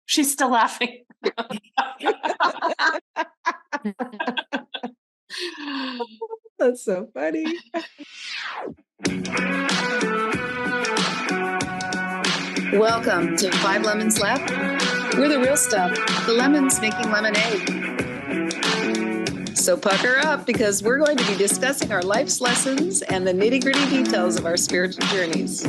She's still laughing. That's so funny. Welcome to 5 Lemons Left. We're the real stuff, the lemons making lemonade. So pucker up, because we're going to be discussing our life's lessons and the nitty-gritty details of our spiritual journeys.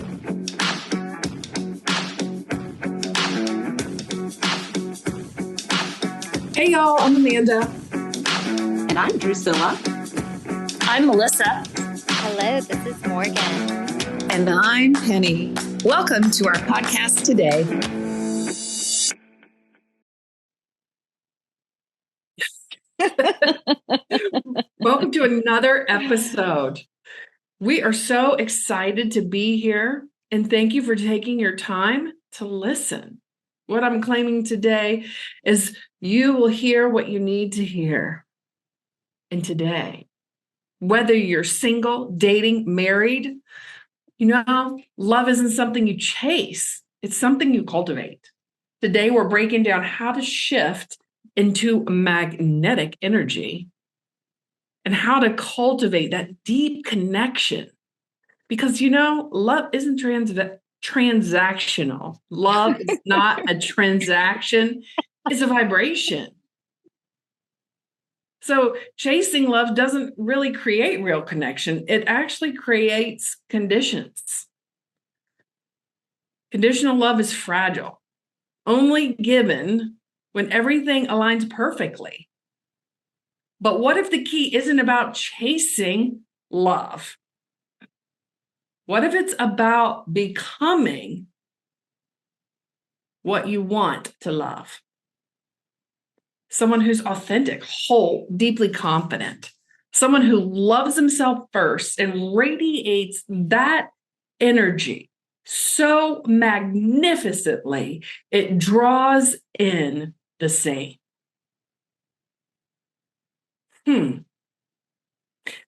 Hey y'all, I'm Amanda. And I'm Drusilla. I'm Melissa. Hello, this is Morgan. And I'm Penny. Welcome to our podcast today. Welcome to another episode. We are so excited to be here, and thank you for taking your time to listen. What I'm claiming today is you will hear what you need to hear. And today, whether you're single, dating, married, love isn't something you chase. It's something you cultivate. Today, we're breaking down how to shift into magnetic energy and how to cultivate that deep connection. Because, love isn't transactional. Love is not a transaction. It's a vibration. So chasing love doesn't really create real connection. It actually creates conditions. Conditional love is fragile, only given when everything aligns perfectly. But what if the key isn't about chasing love? What if it's about becoming what you want to love? Someone who's authentic, whole, deeply confident. Someone who loves himself first and radiates that energy so magnificently, it draws in the same.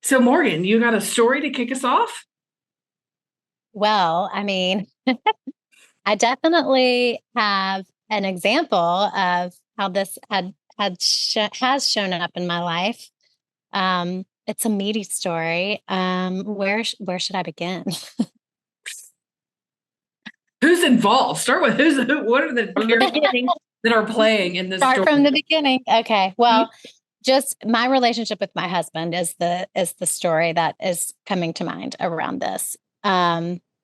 So Morgan, you got a story to kick us off? Well, I definitely have an example of how this has shown up in my life. It's a meaty story. Where should I begin? Who's involved? Start with what are the characters that are playing in this story? Start from the beginning. Okay. Well, just my relationship with my husband is the story that is coming to mind around this.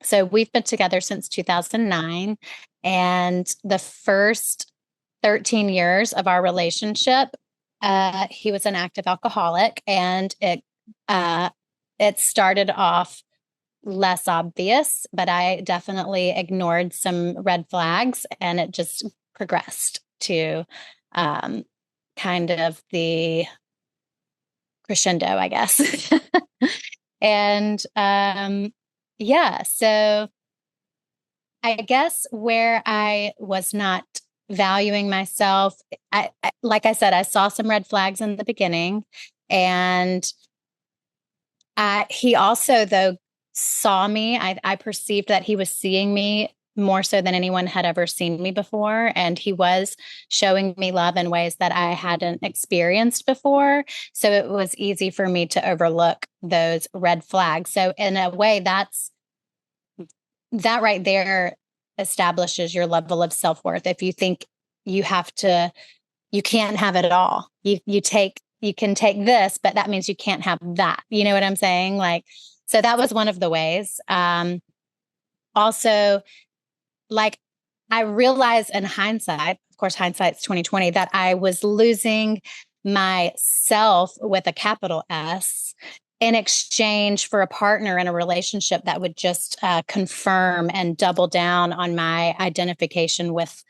So we've been together since 2009, and the first 13 years of our relationship, he was an active alcoholic, and it started off less obvious, but I definitely ignored some red flags, and it just progressed to kind of the crescendo, I guess. And so I guess where I was not valuing myself, I like I said, I saw some red flags in the beginning, and he also, though, saw me. I perceived that he was seeing me more so than anyone had ever seen me before. And he was showing me love in ways that I hadn't experienced before. So it was easy for me to overlook those red flags. So in a way, that right there establishes your level of self-worth. If you think you can't have it all. You can take this, but that means you can't have that. You know what I'm saying? So that was one of the ways. Also, I realized in hindsight, of course, hindsight's 2020, that I was losing myself with a capital S in exchange for a partner in a relationship that would just confirm and double down on my identification with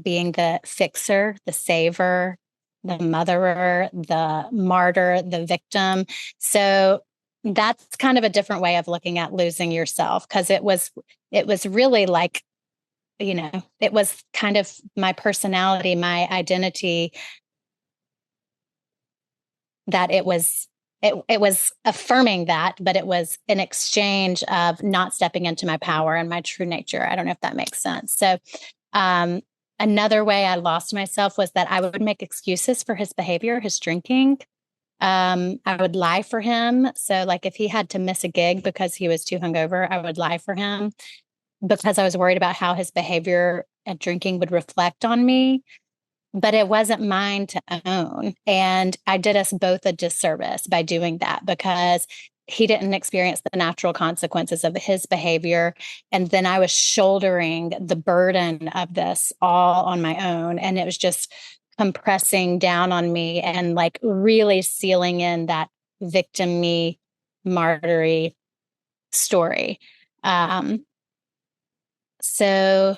being the fixer, the saver, the motherer, the martyr, the victim. So that's kind of a different way of looking at losing yourself, because it was really it was kind of my personality, my identity, that it was affirming that, but it was in exchange of not stepping into my power and my true nature. I don't know if that makes sense. So another way I lost myself was that I would make excuses for his behavior, his drinking. I would lie for him. So like if he had to miss a gig because he was too hungover, I would lie for him because I was worried about how his behavior and drinking would reflect on me. But it wasn't mine to own. And I did us both a disservice by doing that because he didn't experience the natural consequences of his behavior. And then I was shouldering the burden of this all on my own. And it was just compressing down on me and like really sealing in that victim me martyry story. So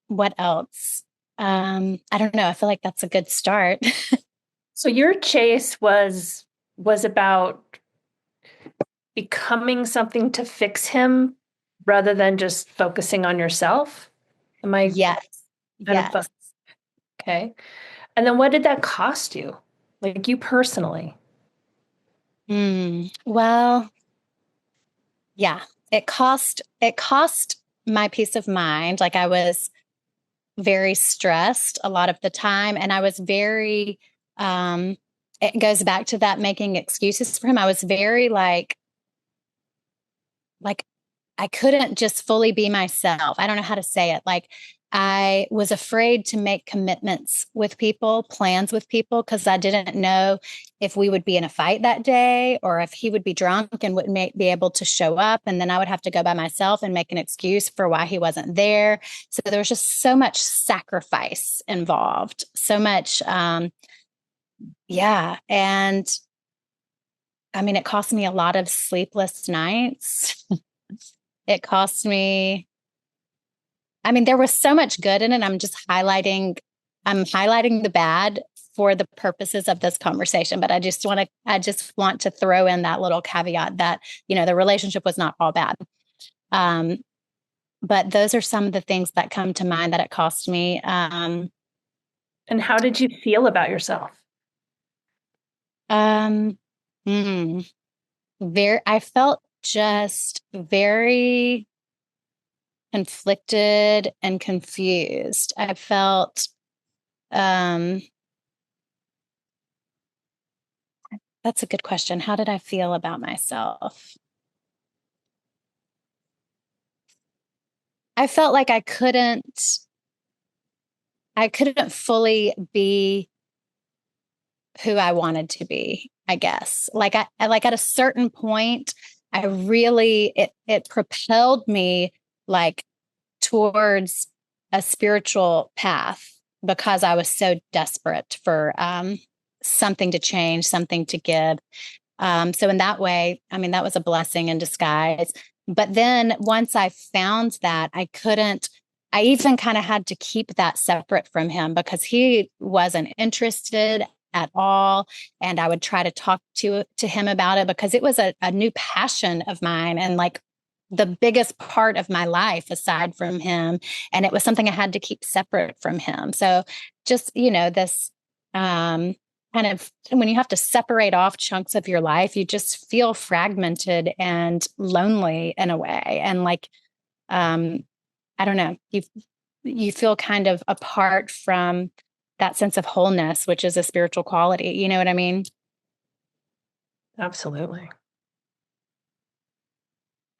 what else? I don't know. I feel like that's a good start. So your chase was about becoming something to fix him rather than just focusing on yourself. Am I? Yes. Yes. Okay. And then what did that cost you? Like you personally? Well, yeah, it cost my peace of mind. Like I was very stressed a lot of the time. And I was very, it goes back to that making excuses for him. I was very like I couldn't just fully be myself. I don't know how to say it. Like I was afraid to make commitments with people, plans with people, because I didn't know if we would be in a fight that day or if he would be drunk and wouldn't be able to show up. And then I would have to go by myself and make an excuse for why he wasn't there. So there was just so much sacrifice involved, so much. Yeah. And I mean, it cost me a lot of sleepless nights. It cost me, I mean, there was so much good in it. I'm highlighting the bad for the purposes of this conversation, but I just want to throw in that little caveat that, the relationship was not all bad. But those are some of the things that come to mind that it cost me. And how did you feel about yourself? I felt just very conflicted and confused. I felt, that's a good question. How did I feel about myself? I felt like I couldn't fully be who I wanted to be, I guess. Like at a certain point, I really, it propelled me like towards a spiritual path because I was so desperate for something to change, something to give. So in that way, I mean, that was a blessing in disguise. But then once I found that, I even kind of had to keep that separate from him because he wasn't interested at all. And I would try to talk to him about it because it was a new passion of mine and like the biggest part of my life aside from him. And it was something I had to keep separate from him. So just, this kind of when you have to separate off chunks of your life, you just feel fragmented and lonely in a way. And like, I don't know, you feel kind of apart from that sense of wholeness, which is a spiritual quality. You know what I mean? Absolutely.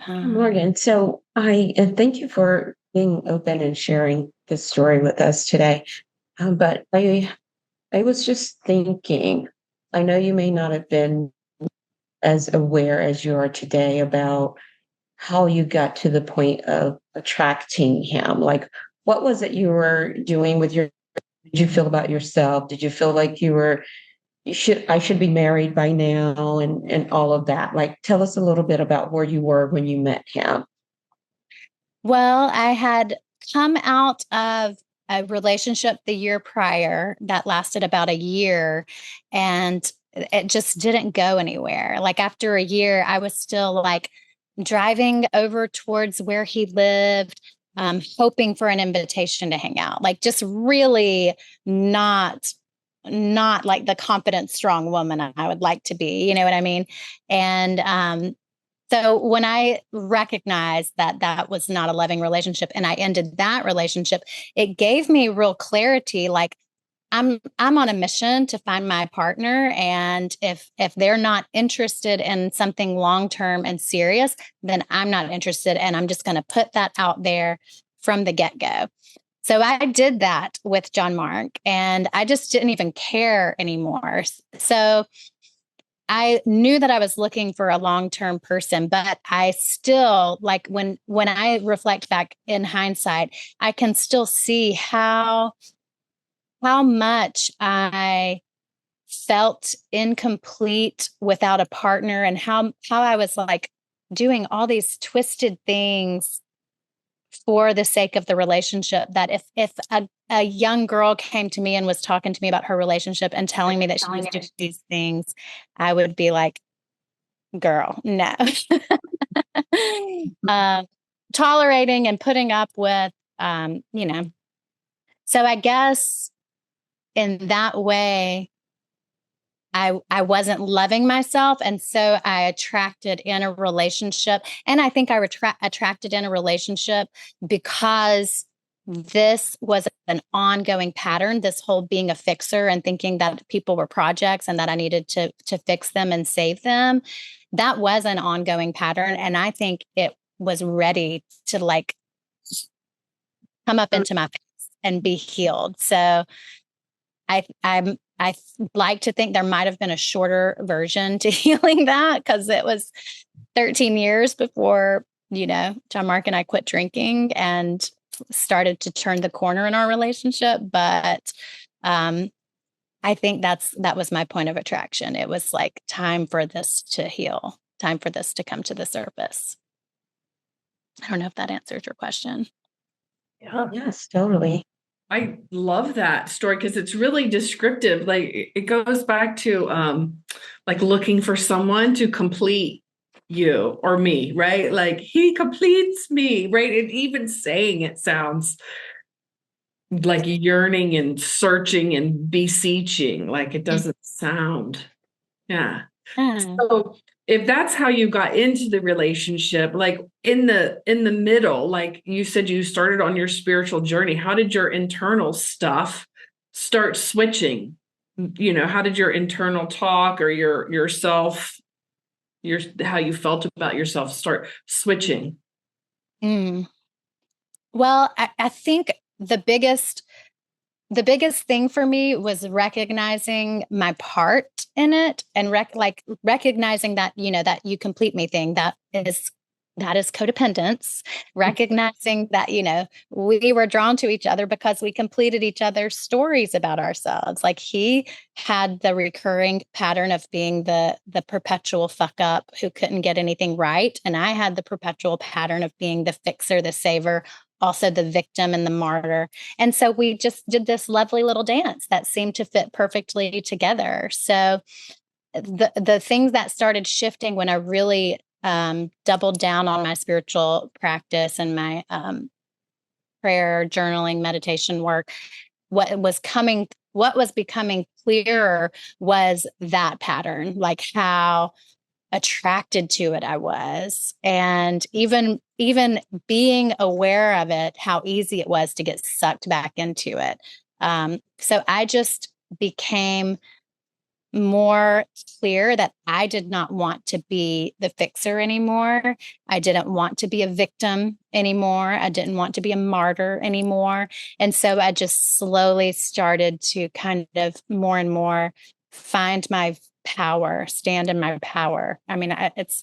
Morgan, so I thank you for being open and sharing this story with us today. But I was just thinking, I know you may not have been as aware as you are today about how you got to the point of attracting him. Like, what was it you were doing with did you feel about yourself? Did you feel like I should be married by now and all of that? Like, tell us a little bit about where you were when you met him. Well, I had come out of a relationship the year prior that lasted about a year and it just didn't go anywhere. Like after a year, I was still like driving over towards where he lived, hoping for an invitation to hang out, like just really not like the confident, strong woman I would like to be. You know what I mean? And So when I recognized that that was not a loving relationship and I ended that relationship, it gave me real clarity. Like I'm on a mission to find my partner. And if they're not interested in something long-term and serious, then I'm not interested. And I'm just going to put that out there from the get-go. So I did that with John Mark and I just didn't even care anymore. So I knew that I was looking for a long-term person, but I still, like, when I reflect back in hindsight, I can still see how much I felt incomplete without a partner, and how I was like doing all these twisted things for the sake of the relationship. That if a young girl came to me and was talking to me about her relationship and telling me that she was doing these things, I would be like, girl, no. Tolerating and putting up with, so I guess in that way, I wasn't loving myself. And so I attracted in a relationship. And I think I attracted in a relationship because this was an ongoing pattern, this whole being a fixer and thinking that people were projects and that I needed to fix them and save them. That was an ongoing pattern. And I think it was ready to like come up into my face and be healed. So I like to think there might have been a shorter version to healing that, because it was 13 years before, John Mark and I quit drinking and started to turn the corner in our relationship. But I think that was my point of attraction. It was like time for this to heal, time for this to come to the surface. I don't know if that answers your question. Yeah. Yes, totally. I love that story because it's really descriptive. Like it goes back to like looking for someone to complete you or me, right? Like he completes me, right? And even saying it sounds like yearning and searching and beseeching, like it doesn't sound. Yeah. So if that's how you got into the relationship, like in the middle, like you said, you started on your spiritual journey, how did your internal stuff start switching? How did your internal talk or how you felt about yourself start switching? Well, I think the biggest thing for me was recognizing my part in it, and recognizing that, that you complete me thing, that is codependence. Recognizing that, we were drawn to each other because we completed each other's stories about ourselves. Like he had the recurring pattern of being the perpetual fuck up who couldn't get anything right. And I had the perpetual pattern of being the fixer, the saver, also the victim and the martyr. And so we just did this lovely little dance that seemed to fit perfectly together. So the things that started shifting when I really doubled down on my spiritual practice and my prayer, journaling, meditation work, what was becoming clearer was that pattern, like how attracted to it I was. And even being aware of it, how easy it was to get sucked back into it. So I just became more clear that I did not want to be the fixer anymore. I didn't want to be a victim anymore. I didn't want to be a martyr anymore. And so I just slowly started to kind of more and more find my power, stand in my power. I mean, it's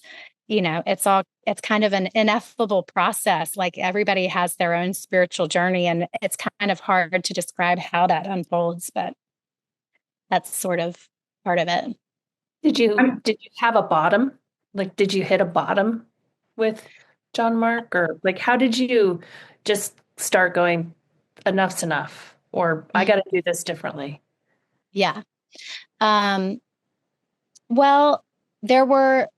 kind of an ineffable process. Like everybody has their own spiritual journey, and it's kind of hard to describe how that unfolds, but that's sort of part of it. Did you have a bottom? Like, did you hit a bottom with John Mark, or like, how did you just start going, enough's enough, or I got to do this differently? Yeah. Well, there were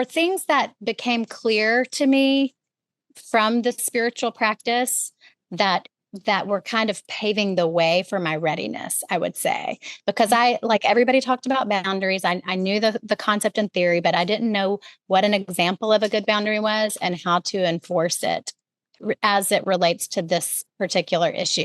things that became clear to me from the spiritual practice that that were kind of paving the way for my readiness, I would say, because I, like everybody talked about boundaries. I knew the concept in theory, but I didn't know what an example of a good boundary was and how to enforce it as it relates to this particular issue.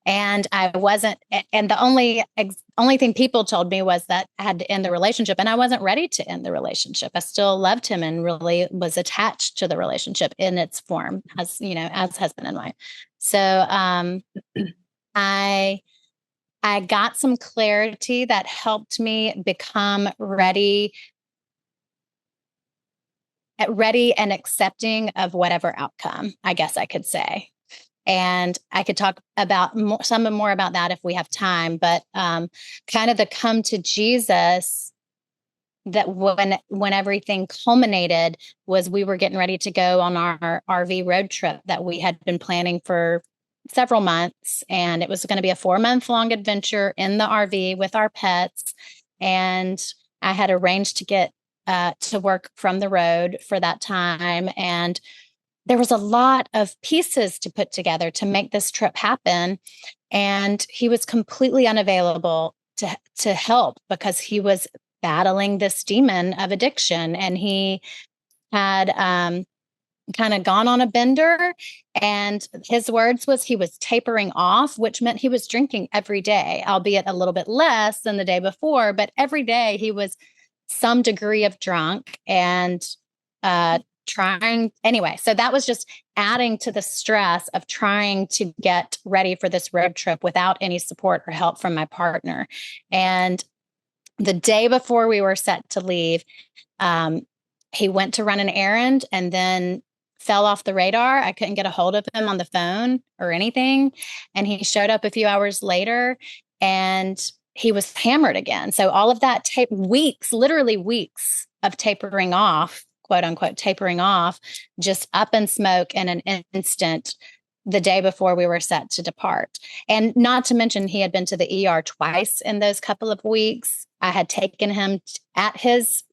And I wasn't, and the only thing people told me was that I had to end the relationship, and I wasn't ready to end the relationship. I still loved him and really was attached to the relationship in its form as, you know, as husband and wife. So, I got some clarity that helped me become ready and accepting of whatever outcome, I guess I could say. And I could talk about some more about that if we have time, but kind of the come to Jesus, that when everything culminated was we were getting ready to go on our RV road trip that we had been planning for several months. And it was going to be a 4-month-long adventure in the RV with our pets. And I had arranged to get to work from the road for that time. And there was a lot of pieces to put together to make this trip happen. And he was completely unavailable to help because he was battling this demon of addiction. And he had kind of gone on a bender. And his words was he was tapering off, which meant he was drinking every day, albeit a little bit less than the day before. But every day he was some degree of drunk and trying anyway. So that was just adding to the stress of trying to get ready for this road trip without any support or help from my partner. And the day before we were set to leave, he went to run an errand and then fell off the radar. I couldn't get a hold of him on the phone or anything. And he showed up a few hours later and he was hammered again. So all of that literally weeks of tapering off, quote unquote, tapering off, just up in smoke in an instant the day before we were set to depart. And not to mention, he had been to the ER twice in those couple of weeks. I had taken him at his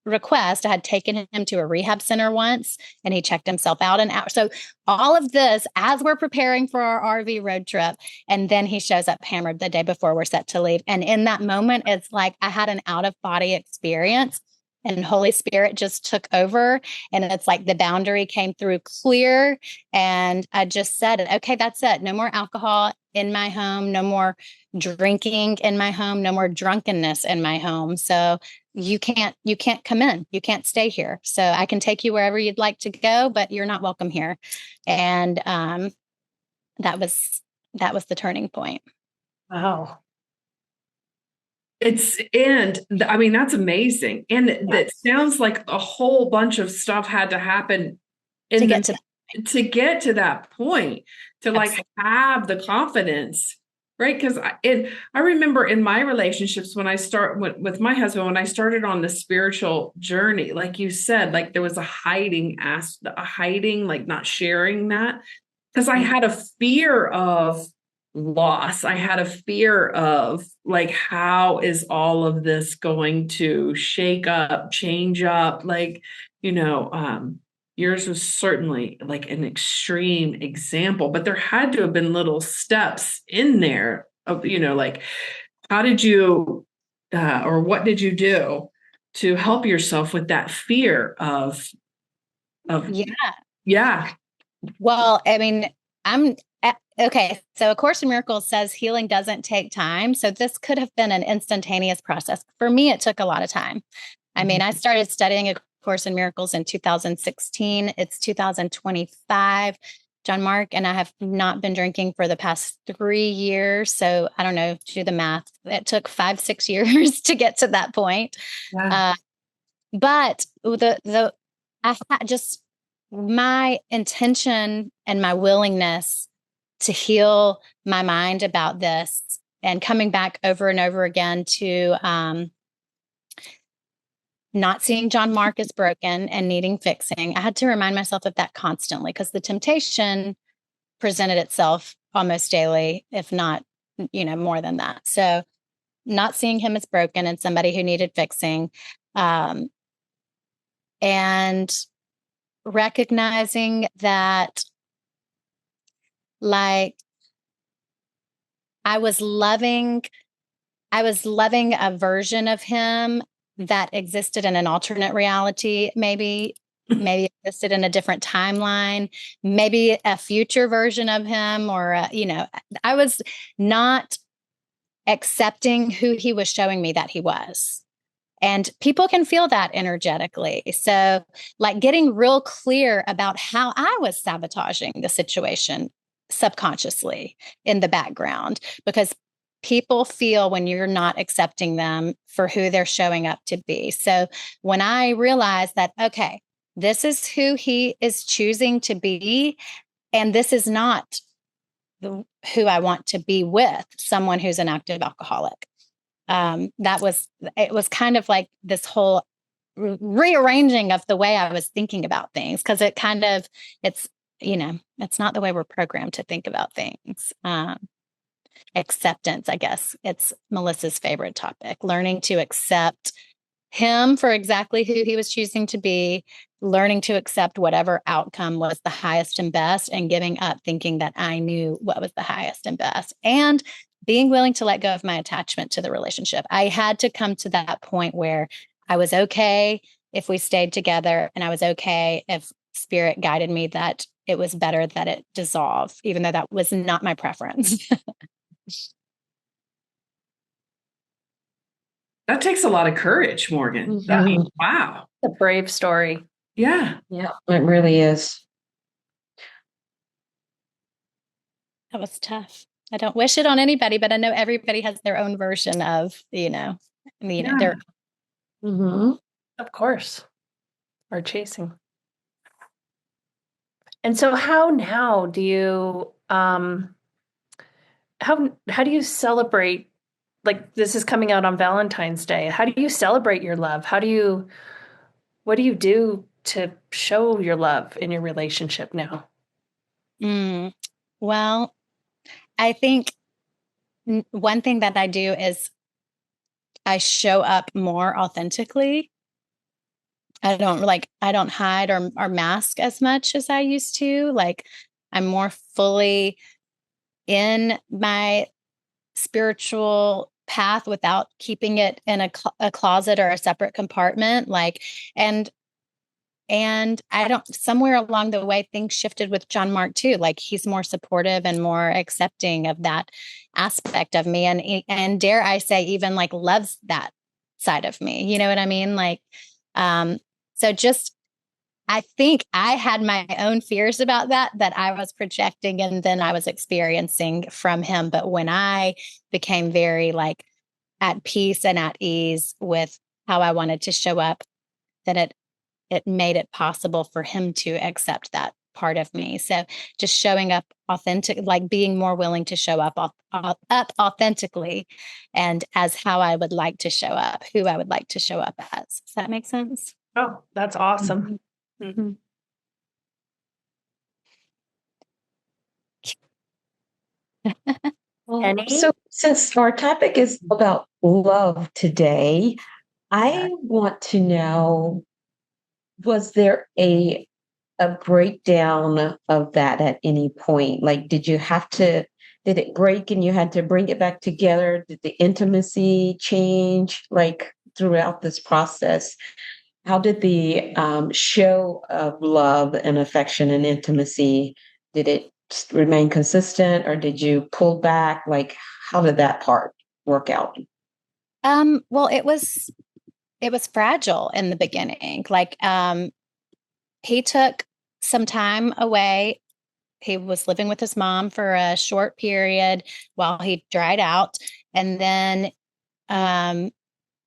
request. I had taken him to a rehab center once and he checked himself out an hour. So all of this as we're preparing for our RV road trip. And then he shows up hammered the day before we're set to leave. And in that moment, it's like I had an out of body experience. And Holy Spirit just took over. And it's like the boundary came through clear. And I just said, okay, that's it. No more alcohol in my home. No more drinking in my home. No more drunkenness in my home. So you can't come in. You can't stay here. So I can take you wherever you'd like to go, but you're not welcome here. And that was the turning point. Wow. I mean, that's amazing. And it sounds like a whole bunch of stuff had to happen to get to that point, to like have the confidence, right? Because I remember in my relationships when I start with my husband, when I started on the spiritual journey, like you said, like there was a hiding, like not sharing that, because I had a fear of loss. I had a fear of like, how is all of this going to shake up, change up? Like, yours was certainly like an extreme example, but there had to have been little steps in there of, like, how did you, or what did you do to help yourself with that fear of yeah. Well, I mean, okay. So A Course in Miracles says healing doesn't take time. So this could have been an instantaneous process. For me, it took a lot of time. I mean, I started studying A Course in Miracles in 2016. It's 2025, John Mark, and I have not been drinking for the past 3 years. So I don't know, do the math. It took 5-6 years to get to that point. Yeah. But my intention and my willingness to heal my mind about this and coming back over and over again to not seeing John Mark as broken and needing fixing. I had to remind myself of that constantly because the temptation presented itself almost daily, if not, more than that. So not seeing him as broken and somebody who needed fixing, and recognizing that like I was loving a version of him that existed in an alternate reality, maybe existed in a different timeline, maybe a future version of him, or I was not accepting who he was showing me that he was. And people can feel that energetically. So, like, getting real clear about how I was sabotaging the situation subconsciously in the background, because people feel when you're not accepting them for who they're showing up to be. So, when I realized that, okay, this is who he is choosing to be, and this is not who I want to be with, someone who's an active alcoholic. It was kind of like this whole rearranging of the way I was thinking about things, because it's not the way we're programmed to think about things. Acceptance, I guess, it's Melissa's favorite topic, learning to accept him for exactly who he was choosing to be, learning to accept whatever outcome was the highest and best, and giving up thinking that I knew what was the highest and best, and being willing to let go of my attachment to the relationship. I had to come to that point where I was okay if we stayed together, and I was okay if spirit guided me that it was better that it dissolve, even though that was not my preference. That takes a lot of courage, Morgan. Wow. A brave story. Yeah. Yeah, it really is. That was tough. I don't wish it on anybody, but I know everybody has their own version of, their. Mm-hmm. Of course. Or chasing. And so how now do you, how do you celebrate, like this is coming out on Valentine's Day. How do you celebrate your love? What do you do to show your love in your relationship now? Well, I think one thing that I do is I show up more authentically. I don't hide or mask as much as I used to. Like, I'm more fully in my spiritual path without keeping it in a closet or a separate compartment. And I don't, somewhere along the way, things shifted with John Mark too. Like, he's more supportive and more accepting of that aspect of me. And dare I say, even like loves that side of me. You know what I mean? Like, so just, I think I had my own fears about that I was projecting and then I was experiencing from him. But when I became very like at peace and at ease with how I wanted to show up, then it made it possible for him to accept that part of me. So just showing up authentic, like being more willing to show up authentically and as how I would like to show up, who I would like to show up as. Does that make sense? Oh, that's awesome. Mm-hmm. So since our topic is about love today, I want to know, was there a breakdown of that at any point? Like, did it break and you had to bring it back together? Did the intimacy change like throughout this process? How did the show of love and affection and intimacy, did it remain consistent or did you pull back? Like, how did that part work out? Well, it was fragile in the beginning. Like, he took some time away. He was living with his mom for a short period while he dried out. And then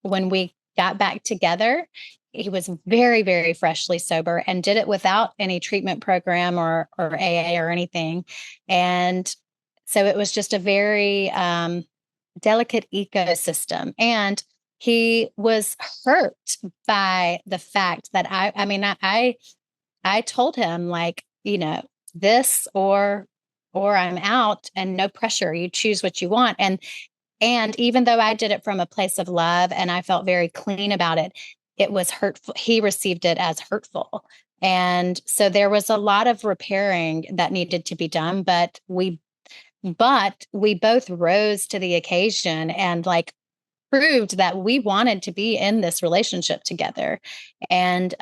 when we got back together, he was very, very freshly sober and did it without any treatment program or AA or anything. And so it was just a very delicate ecosystem. And he was hurt by the fact that I told him, like, this or I'm out and no pressure. You choose what you want. And even though I did it from a place of love and I felt very clean about it, it was hurtful. He received it as hurtful. And so there was a lot of repairing that needed to be done, but we both rose to the occasion and like proved that we wanted to be in this relationship together. And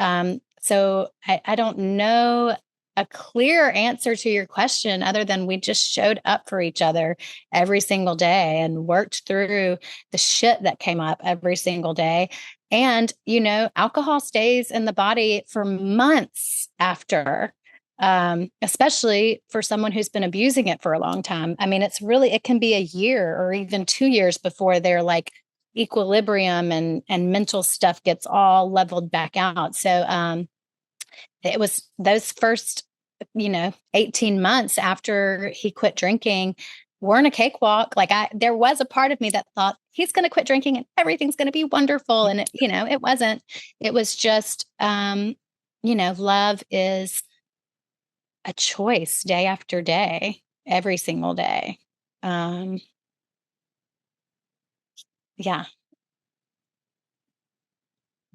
so I don't know a clear answer to your question other than we just showed up for each other every single day and worked through the shit that came up every single day. And, alcohol stays in the body for months after, especially for someone who's been abusing it for a long time. I mean, it can be a year or even 2 years before they're like equilibrium and mental stuff gets all leveled back out. So, it was those first, 18 months after he quit drinking weren't a cakewalk. Like there was a part of me that thought he's going to quit drinking and everything's going to be wonderful. And it wasn't. It was just, love is a choice day after day, every single day. Yeah.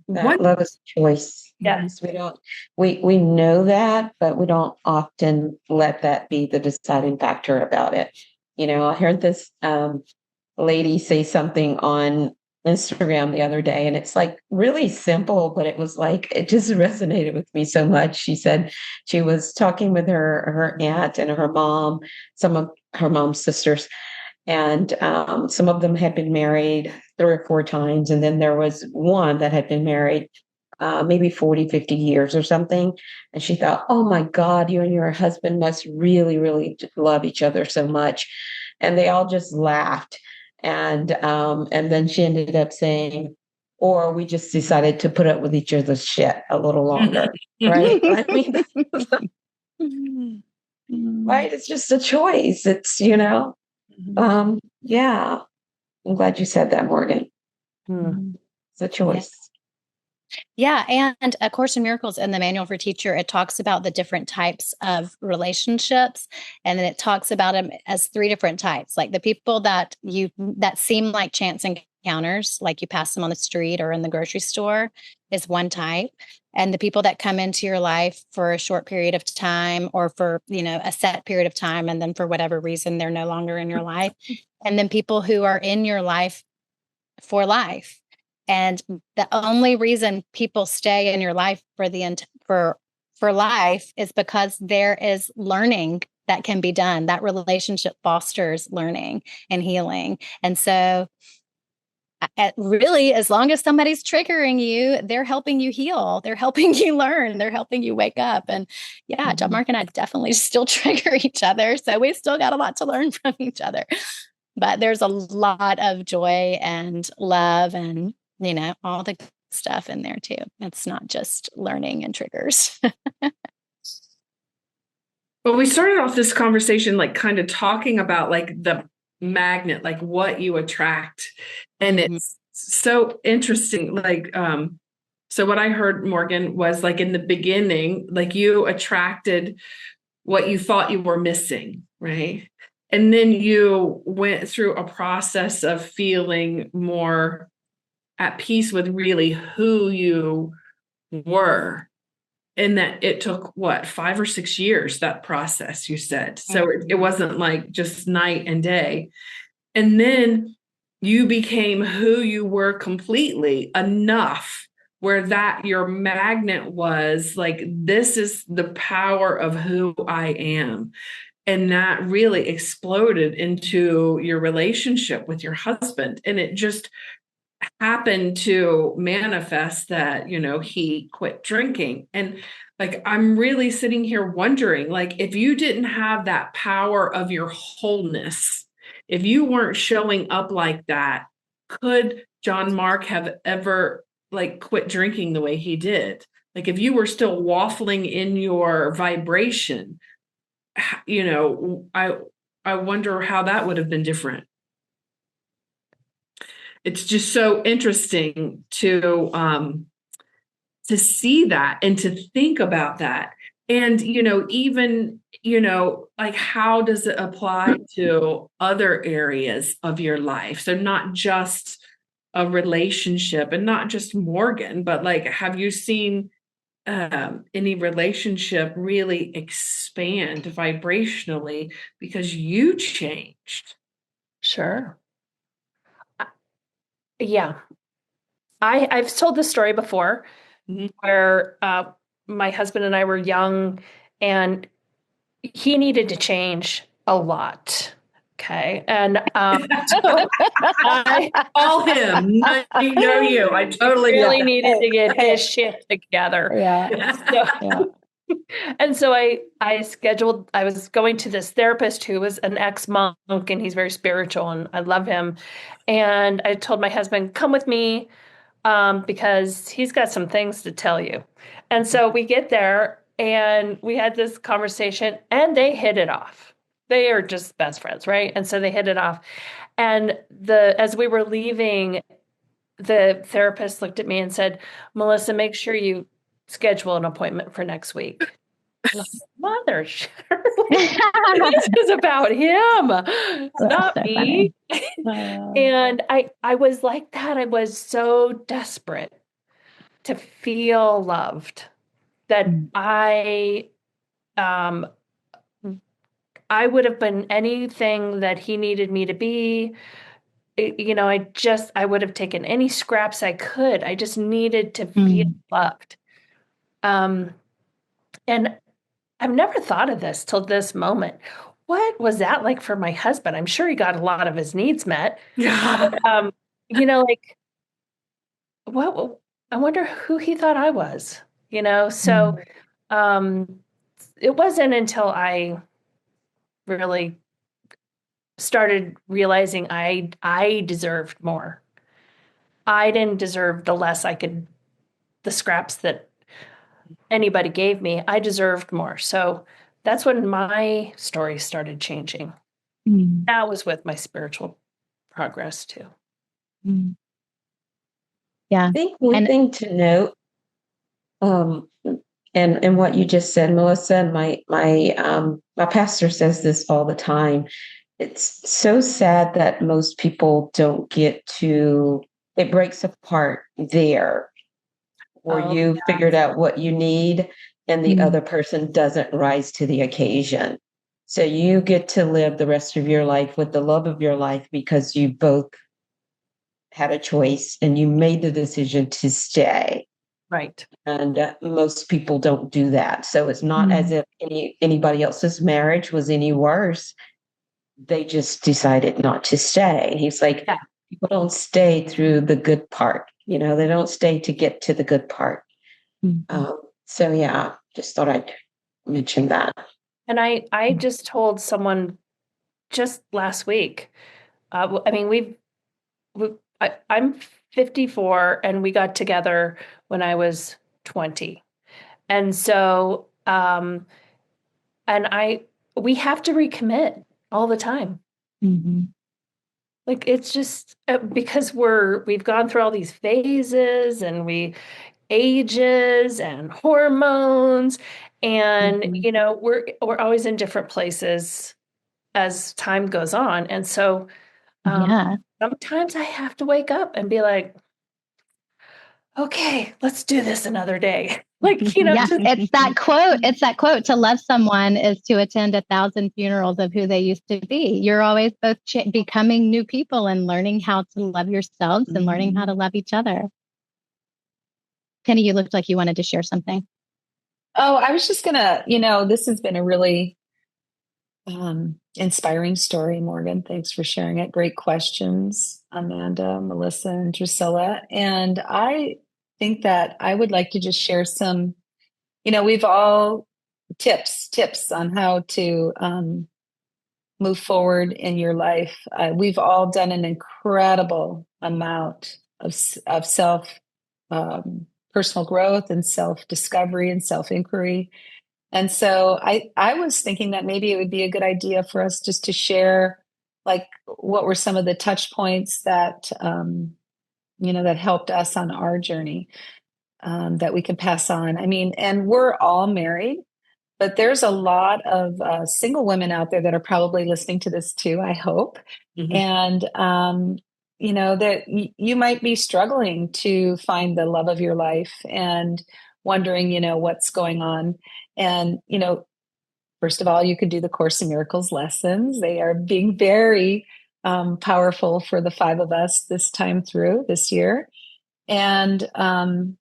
That love is a choice. Yes. We know that, but we don't often let that be the deciding factor about it. I heard this lady say something on Instagram the other day, and it's like really simple, but it was like, it just resonated with me so much. She said she was talking with her aunt and her mom, some of her mom's sisters, and some of them had been married 3 or 4 times. And then there was one that had been married maybe 40, 50 years or something. And she thought, oh my God, you and your husband must really, really love each other so much. And they all just laughed. And then she ended up saying, or we just decided to put up with each other's shit a little longer. Right? I mean, right? It's just a choice. It's, yeah. I'm glad you said that, Morgan. It's a choice. Yeah. And A Course in Miracles in the Manual for Teacher, it talks about the different types of relationships. And then it talks about them as 3 different types, like the people that seem like chance encounters, like you pass them on the street or in the grocery store, is one type. And the people that come into your life for a short period of time or for, a set period of time, and then for whatever reason, they're no longer in your life. And then people who are in your life for life. And the only reason people stay in your life for life is because there is learning that can be done. That relationship fosters learning and healing. And so really, as long as somebody's triggering you, they're helping you heal. They're helping you learn. They're helping you wake up. And yeah, John Mark and I definitely still trigger each other. So we still got a lot to learn from each other. But there's a lot of joy and love and, all the stuff in there too. It's not just learning and triggers. Well, we started off this conversation, like kind of talking about like the magnet, like what you attract. And it's so interesting. Like, so what I heard, Morgan, was like in the beginning, like you attracted what you thought you were missing, right? And then you went through a process of feeling more at peace with really who you were. And that it took 5 or 6 years, that process, you said. So it wasn't like just night and day. And then you became who you were completely, enough where that your magnet was like, this is the power of who I am. And that really exploded into your relationship with your husband. And it just happened to manifest that, he quit drinking. And like, I'm really sitting here wondering, like, if you didn't have that power of your wholeness, if you weren't showing up like that, could John Mark have ever like quit drinking the way he did? Like, if you were still waffling in your vibration, I wonder how that would have been different. It's just so interesting to see that and to think about that. And, even, like, how does it apply to other areas of your life? So not just a relationship and not just Morgan, but like, have you seen any relationship really expand vibrationally because you changed. Sure. Yeah. I've told this story before where my husband and I were young and he needed to change a lot. Okay. And so I Call him. I know you. I totally really needed to get his shit together. Yeah. And so I scheduled, I was going to this therapist who was an ex-monk and he's very spiritual and I love him. And I told my husband, come with me because he's got some things to tell you. And so we get there and we had this conversation and they hit it off. They are just best friends, right? And so they hit it off. And as we were leaving, the therapist looked at me and said, Melissa, make sure you schedule an appointment for next week. Mother, this is about him, not me. And I was like that. I was so desperate to feel loved that I would have been anything that he needed me to be. I would have taken any scraps I could. I just needed to feel loved. And I've never thought of this till this moment. What was that like for my husband? I'm sure he got a lot of his needs met. Like what, I wonder who he thought I was, so it wasn't until I really started realizing I deserved more. I didn't deserve the scraps that anybody gave me. I deserved more. So that's when my story started changing. That was with my spiritual progress too. Yeah. I think one thing to note, and what you just said, Melissa, my pastor says this all the time. It's so sad that most people don't get to, it breaks apart there where you figured out what you need and the other person doesn't rise to the occasion. So you get to live the rest of your life with the love of your life because you both had a choice and you made the decision to stay. Right. And most people don't do that. So it's not as if anybody else's marriage was any worse. They just decided not to stay. And he's like, people don't stay through the good part. They don't stay to get to the good part. So yeah, just thought I'd mention that. And I just told someone just last week, I'm 54 and we got together when I was 20. And so, we have to recommit all the time. Like it's just because we've gone through all these phases and ages and hormones and, we're always in different places as time goes on. And so, sometimes I have to wake up and be like, okay, let's do this another day. It's that quote, to love someone is to attend 1,000 funerals of who they used to be. You're always both becoming new people and learning how to love yourselves and learning how to love each other. Penny, you looked like you wanted to share something. Oh, I was just gonna, this has been a really inspiring story, Morgan. Thanks for sharing it. Great questions, Amanda, Melissa, and Drusilla. And I think that I would like to just share some, we've all tips on how to move forward in your life. We've all done an incredible amount of self personal growth and self-discovery and self-inquiry. And so I was thinking that maybe it would be a good idea for us just to share, like, what were some of the touch points that, that helped us on our journey, that we can pass on. I mean, and we're all married, but there's a lot of single women out there that are probably listening to this too, I hope. And, that you might be struggling to find the love of your life. And wondering, what's going on. And, first of all, you could do the Course in Miracles lessons. They are being very powerful for the 5 of us this time through this year. And then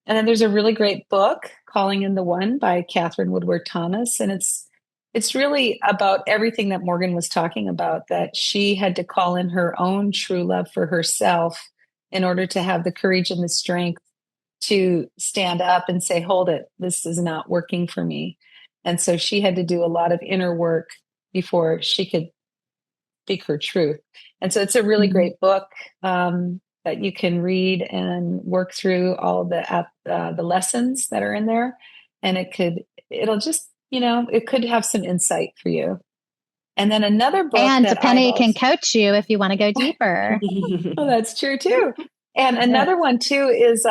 there's a really great book, Calling in the One by Woodward Tomas. And it's really about everything that Morgan was talking about, that she had to call in her own true love for herself in order to have the courage and the strength to stand up and say, hold it, this is not working for me. And so she had to do a lot of inner work before she could speak her truth. And so it's a really great book that you can read and work through all the lessons that are in there. And it'll just, it could have some insight for you. And then another book, and Penny can coach you if you want to go deeper. Well, that's true too. And another one too is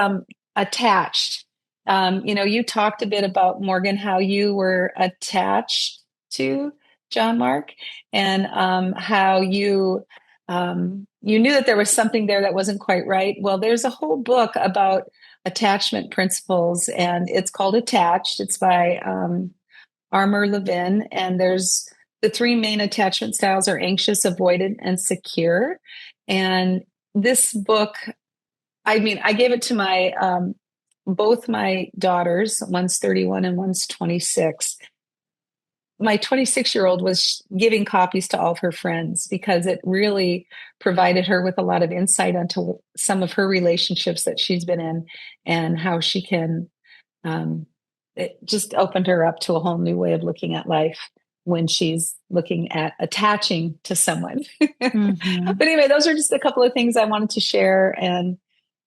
Attached. You talked a bit about, Morgan, how you were attached to John Mark, and how you knew that there was something there that wasn't quite right. Well, there's a whole book about attachment principles, and it's called Attached. It's by Armour Levin, and there's the 3 main attachment styles are anxious, avoidant, and secure. And this book, I gave it to both my daughters. One's 31 and one's 26. My 26-year-old was giving copies to all of her friends because it really provided her with a lot of insight onto some of her relationships that she's been in, and how she can, it just opened her up to a whole new way of looking at life when she's looking at attaching to someone. Mm-hmm. But anyway, those are just a couple of things I wanted to share. And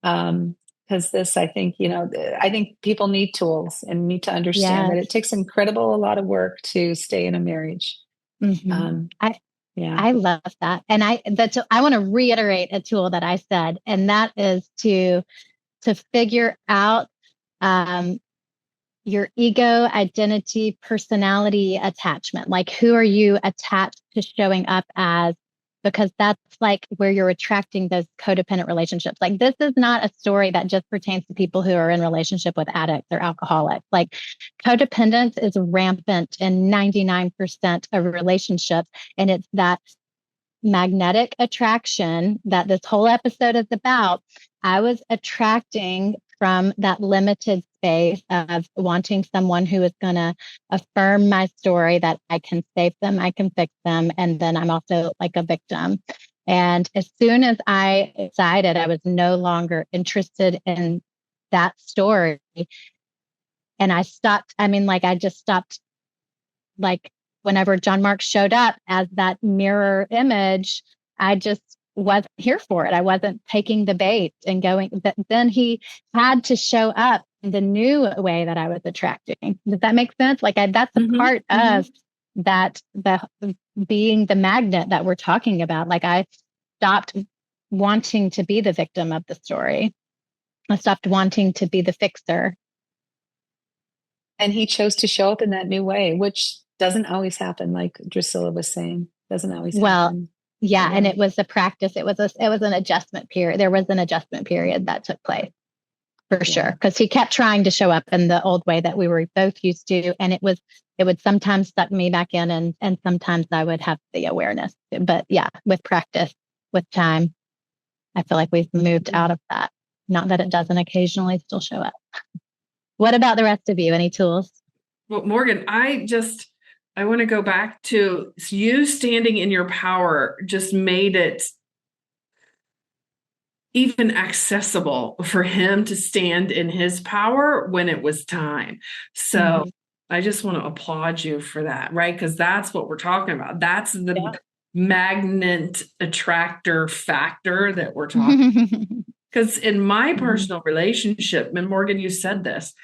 because this, I think people need tools and need to understand that it takes a lot of work to stay in a marriage. Mm-hmm. I love that. And I want to reiterate a tool that I said, and that is to figure out your ego, identity, personality, attachment. Like, who are you attached to showing up as? Because that's like where you're attracting those codependent relationships. Like, this is not a story that just pertains to people who are in relationship with addicts or alcoholics. Like, codependence is rampant in 99% of relationships. And it's that magnetic attraction that this whole episode is about. I was attracting from that limited space of wanting someone who is going to affirm my story, that I can save them, I can fix them, and then I'm also like a victim. And as soon as I decided I was no longer interested in that story, and I stopped, I just stopped, like, whenever John Mark showed up as that mirror image, I just wasn't here for it. I wasn't taking the bait and going. But then he had to show up in the new way that I was attracting. Does that make sense? Like, that's a part of that, the being the magnet that we're talking about. Like, I stopped wanting to be the victim of the story. I stopped wanting to be the fixer. And he chose to show up in that new way, which doesn't always happen. Like Drusilla was saying, doesn't always happen. Yeah, and it was a practice. It was an adjustment period. There was an adjustment period that took place for sure, because he kept trying to show up in the old way that we were both used to, and it would sometimes suck me back in, and sometimes I would have the awareness. But yeah, with practice, with time, I feel like we've moved out of that. Not that it doesn't occasionally still show up. What about the rest of you? Any tools? Well, Morgan, I want to go back to you standing in your power just made it even accessible for him to stand in his power when it was time. So I just want to applaud you for that, right? Because that's what we're talking about. That's the magnet attractor factor that we're talking. Because in my personal relationship, and Morgan, you said this,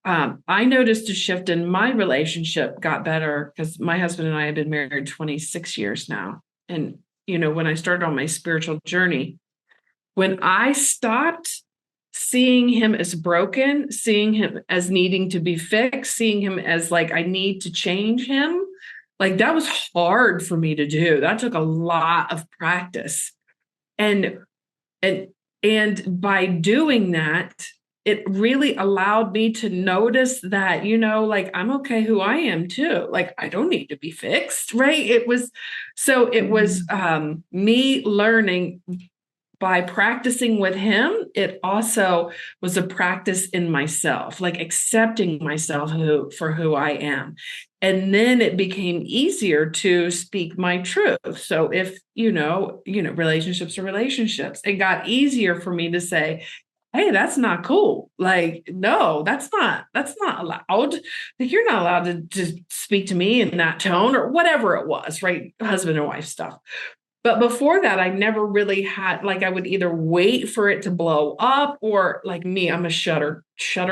I noticed a shift in my relationship got better because my husband and I have been married 26 years now. And, when I started on my spiritual journey, when I stopped seeing him as broken, seeing him as needing to be fixed, seeing him as like, I need to change him, like, that was hard for me to do. That took a lot of practice. And by doing that, it really allowed me to notice that, like, I'm okay who I am too. Like, I don't need to be fixed, right? It was me learning by practicing with him. It also was a practice in myself, like accepting myself for who I am. And then it became easier to speak my truth. So if, relationships are relationships, it got easier for me to say, hey, that's not cool. Like, no, that's not allowed. Like, you're not allowed to speak to me in that tone or whatever it was, right? Husband and wife stuff. But before that, I never really had, like, I would either wait for it to blow up, or like me, I'm a shutter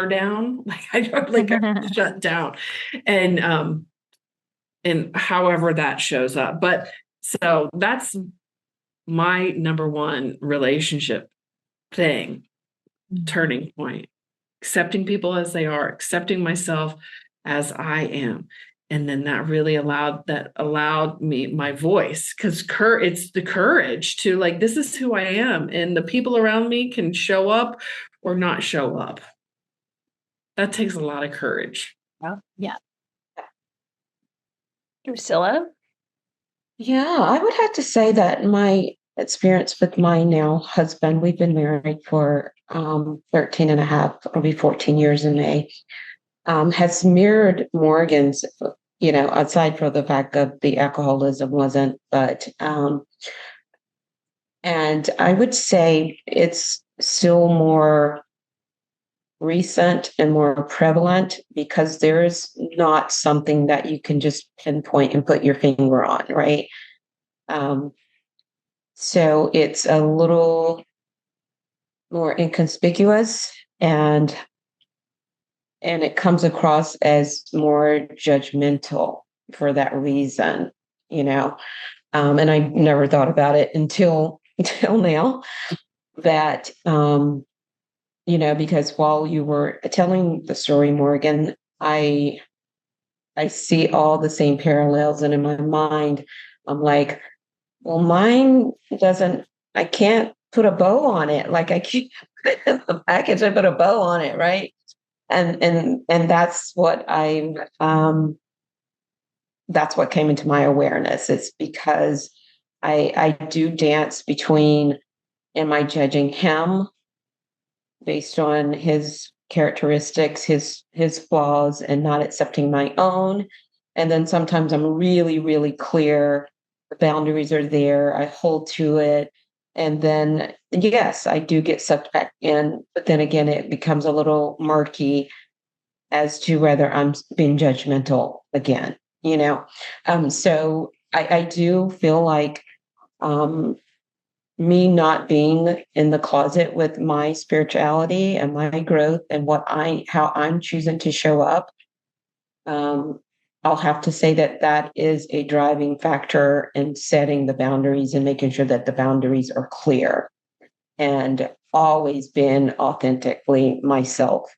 down. Like, I don't like I shut down. And however that shows up. But so that's my number one relationship thing, turning point. Accepting people as they are, accepting myself as I am. And then that really allowed me my voice, because it's the courage to, like, this is who I am, and the people around me can show up or not show up. That takes a lot of courage. Yeah. Drusilla? Yeah, I would have to say that my experience with my now husband, we've been married for 13 and a half, it'll be 14 years in May, has mirrored Morgan's, aside from the fact that the alcoholism wasn't, but, and I would say it's still more recent and more prevalent because there is not something that you can just pinpoint and put your finger on, right? So it's a little more inconspicuous, and it comes across as more judgmental for that reason, and I never thought about it until now, that because while you were telling the story, Morgan, I see all the same parallels, and in my mind I'm like, well, mine doesn't, I can't put a bow on it. Like, I keep put it in the package, I put a bow on it, right? And that's what that's what came into my awareness. It's because I do dance between, am I judging him based on his characteristics, his flaws, and not accepting my own? And then sometimes I'm really, really clear. The boundaries are there. I hold to it. And then, yes, I do get sucked back in. But then again, it becomes a little murky as to whether I'm being judgmental again, So I do feel like me not being in the closet with my spirituality and my growth and how I'm choosing to show up, I'll have to say that is a driving factor in setting the boundaries and making sure that the boundaries are clear, and always been authentically myself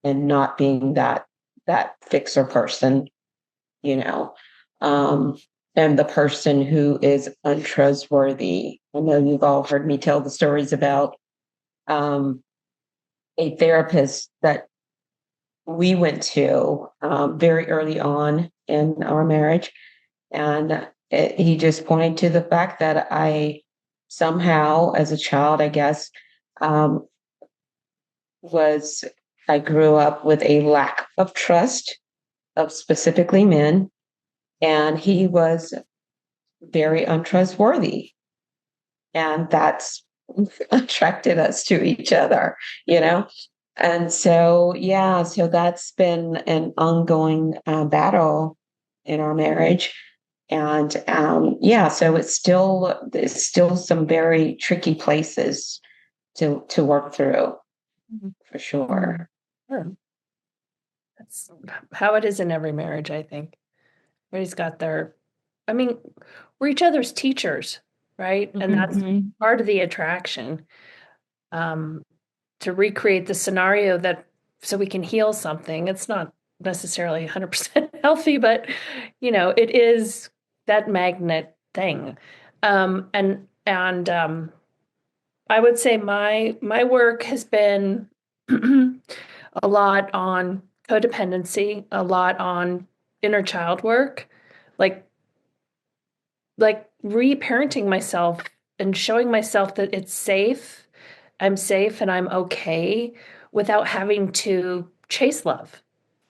and not being that fixer person, and the person who is untrustworthy. I know you've all heard me tell the stories about a therapist that we went to very early on in our marriage. And he just pointed to the fact that I somehow, as a child, I guess, I grew up with a lack of trust of specifically men, and he was very untrustworthy. And that's attracted us to each other, And so, so that's been an ongoing battle in our marriage. And so it's still some very tricky places to work through, for sure. Sure. That's how it is in every marriage, I think. Everybody's got we're each other's teachers, right? And that's part of the attraction. To recreate the scenario so we can heal something. It's not necessarily 100% healthy, but it is that magnet thing. And I would say my work has been a lot on codependency, a lot on inner child work, like reparenting myself and showing myself that it's safe. I'm safe and I'm okay without having to chase love.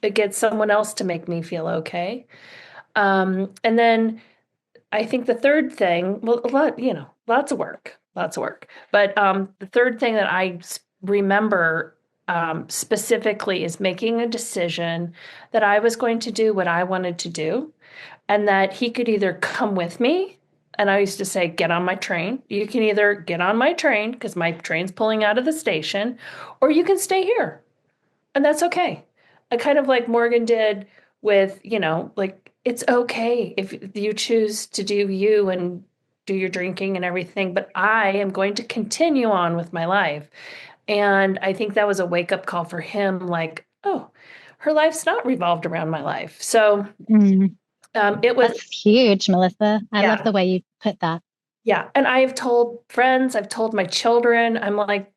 It gets someone else to make me feel okay. And then I think the third thing, well, lots of work, lots of work. But the third thing that I remember specifically is making a decision that I was going to do what I wanted to do, and that he could either come with me. And I used to say, get on my train. You can either get on my train because my train's pulling out of the station, or you can stay here. And that's okay. I kind of like Morgan did with, like it's okay if you choose to do you and do your drinking and everything, but I am going to continue on with my life. And I think that was a wake up call for him, like, oh, her life's not revolved around my life. So it was That's huge, Melissa. I Yeah. love the way you put that. Yeah. And I've told friends, I've told my children, I'm like,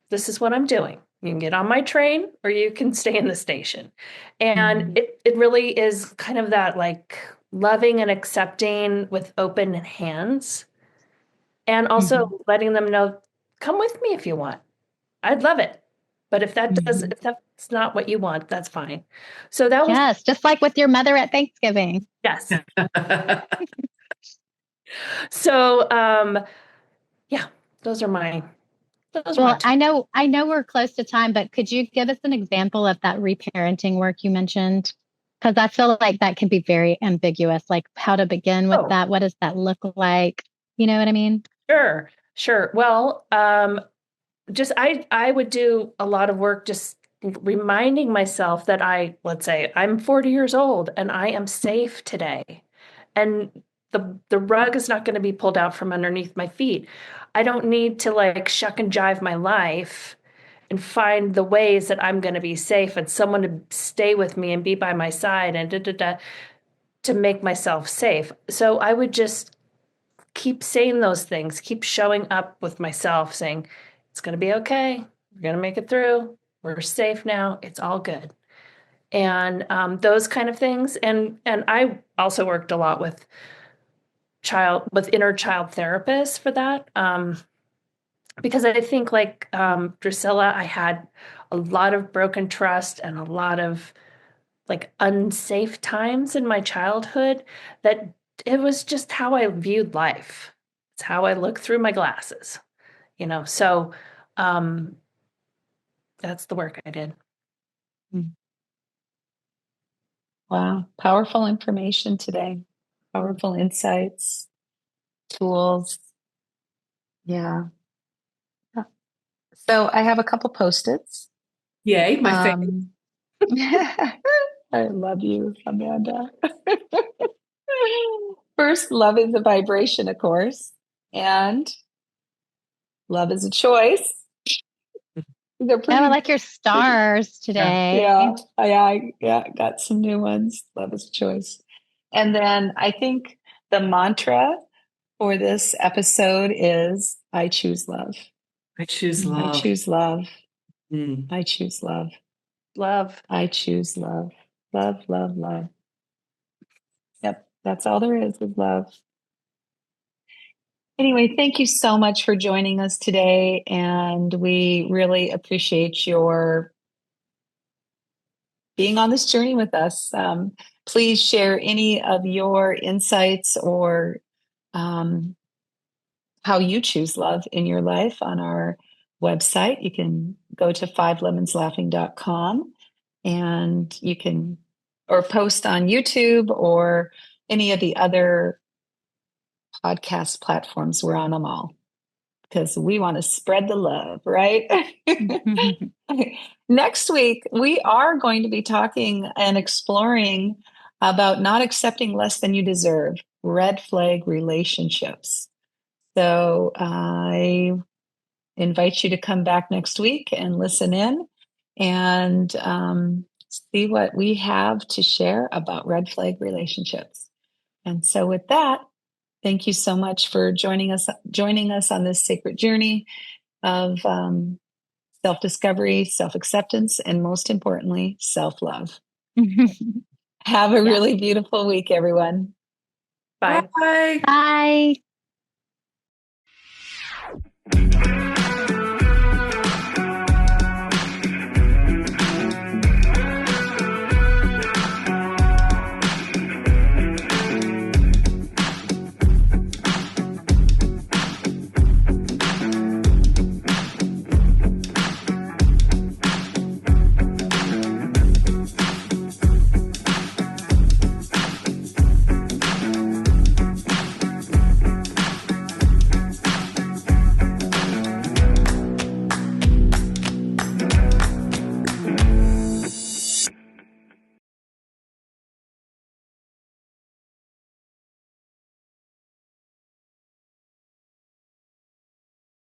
this is what I'm doing. You can get on my train or you can stay in the station. And it really is kind of that like loving and accepting with open hands, and also letting them know, come with me if you want. I'd love it. But if that's not what you want, that's fine. So that was, Yes, just like with your mother at Thanksgiving. yes. So, yeah, those are my. Well, I know we're close to time, but could you give us an example of that reparenting work you mentioned? Because I feel like that can be very ambiguous, like how to begin with that. What does that look like? You know what I mean? Sure. Well, just I would do a lot of work just reminding myself that let's say I'm 40 years old and I am safe today. And the rug is not going to be pulled out from underneath my feet. I don't need to like shuck and jive my life and find the ways that I'm going to be safe and someone to stay with me and be by my side and to make myself safe. So I would just keep saying those things, keep showing up with myself saying, it's going to be okay. We're going to make it through. We're safe now. It's all good. And those kind of things. And I also worked a lot with inner child therapists for that. Because I think like Drusilla, I had a lot of broken trust and a lot of like unsafe times in my childhood that it was just how I viewed life. It's how I look through my glasses, So that's the work I did. Wow. Powerful information today. Powerful insights, tools. Yeah. So I have a couple Post-its. Yay, my favorite. I love you, Amanda. First, love is a vibration, of course, and love is a choice. They're pretty. I like your stars today. Yeah, got some new ones. Love is a choice. And then I think the mantra for this episode is I choose love. I choose love. I choose love. I choose love. Love. I choose love. Love, love, love. Yep, that's all there is love. Anyway, thank you so much for joining us today. And we really appreciate your being on this journey with us. Please share any of your insights or how you choose love in your life on our website. You can go to fivelemonslaughing.com and you can or post on YouTube or any of the other podcast platforms. We're on them all because we want to spread the love, right? Next week, we are going to be talking and exploring about not accepting less than you deserve, red flag relationships. So I invite you to come back next week and listen in and see what we have to share about red flag relationships. And so with that, thank you so much for joining us on this sacred journey of self-discovery, self-acceptance, and most importantly, self-love. Have a really beautiful week, everyone. Bye. Bye. Bye.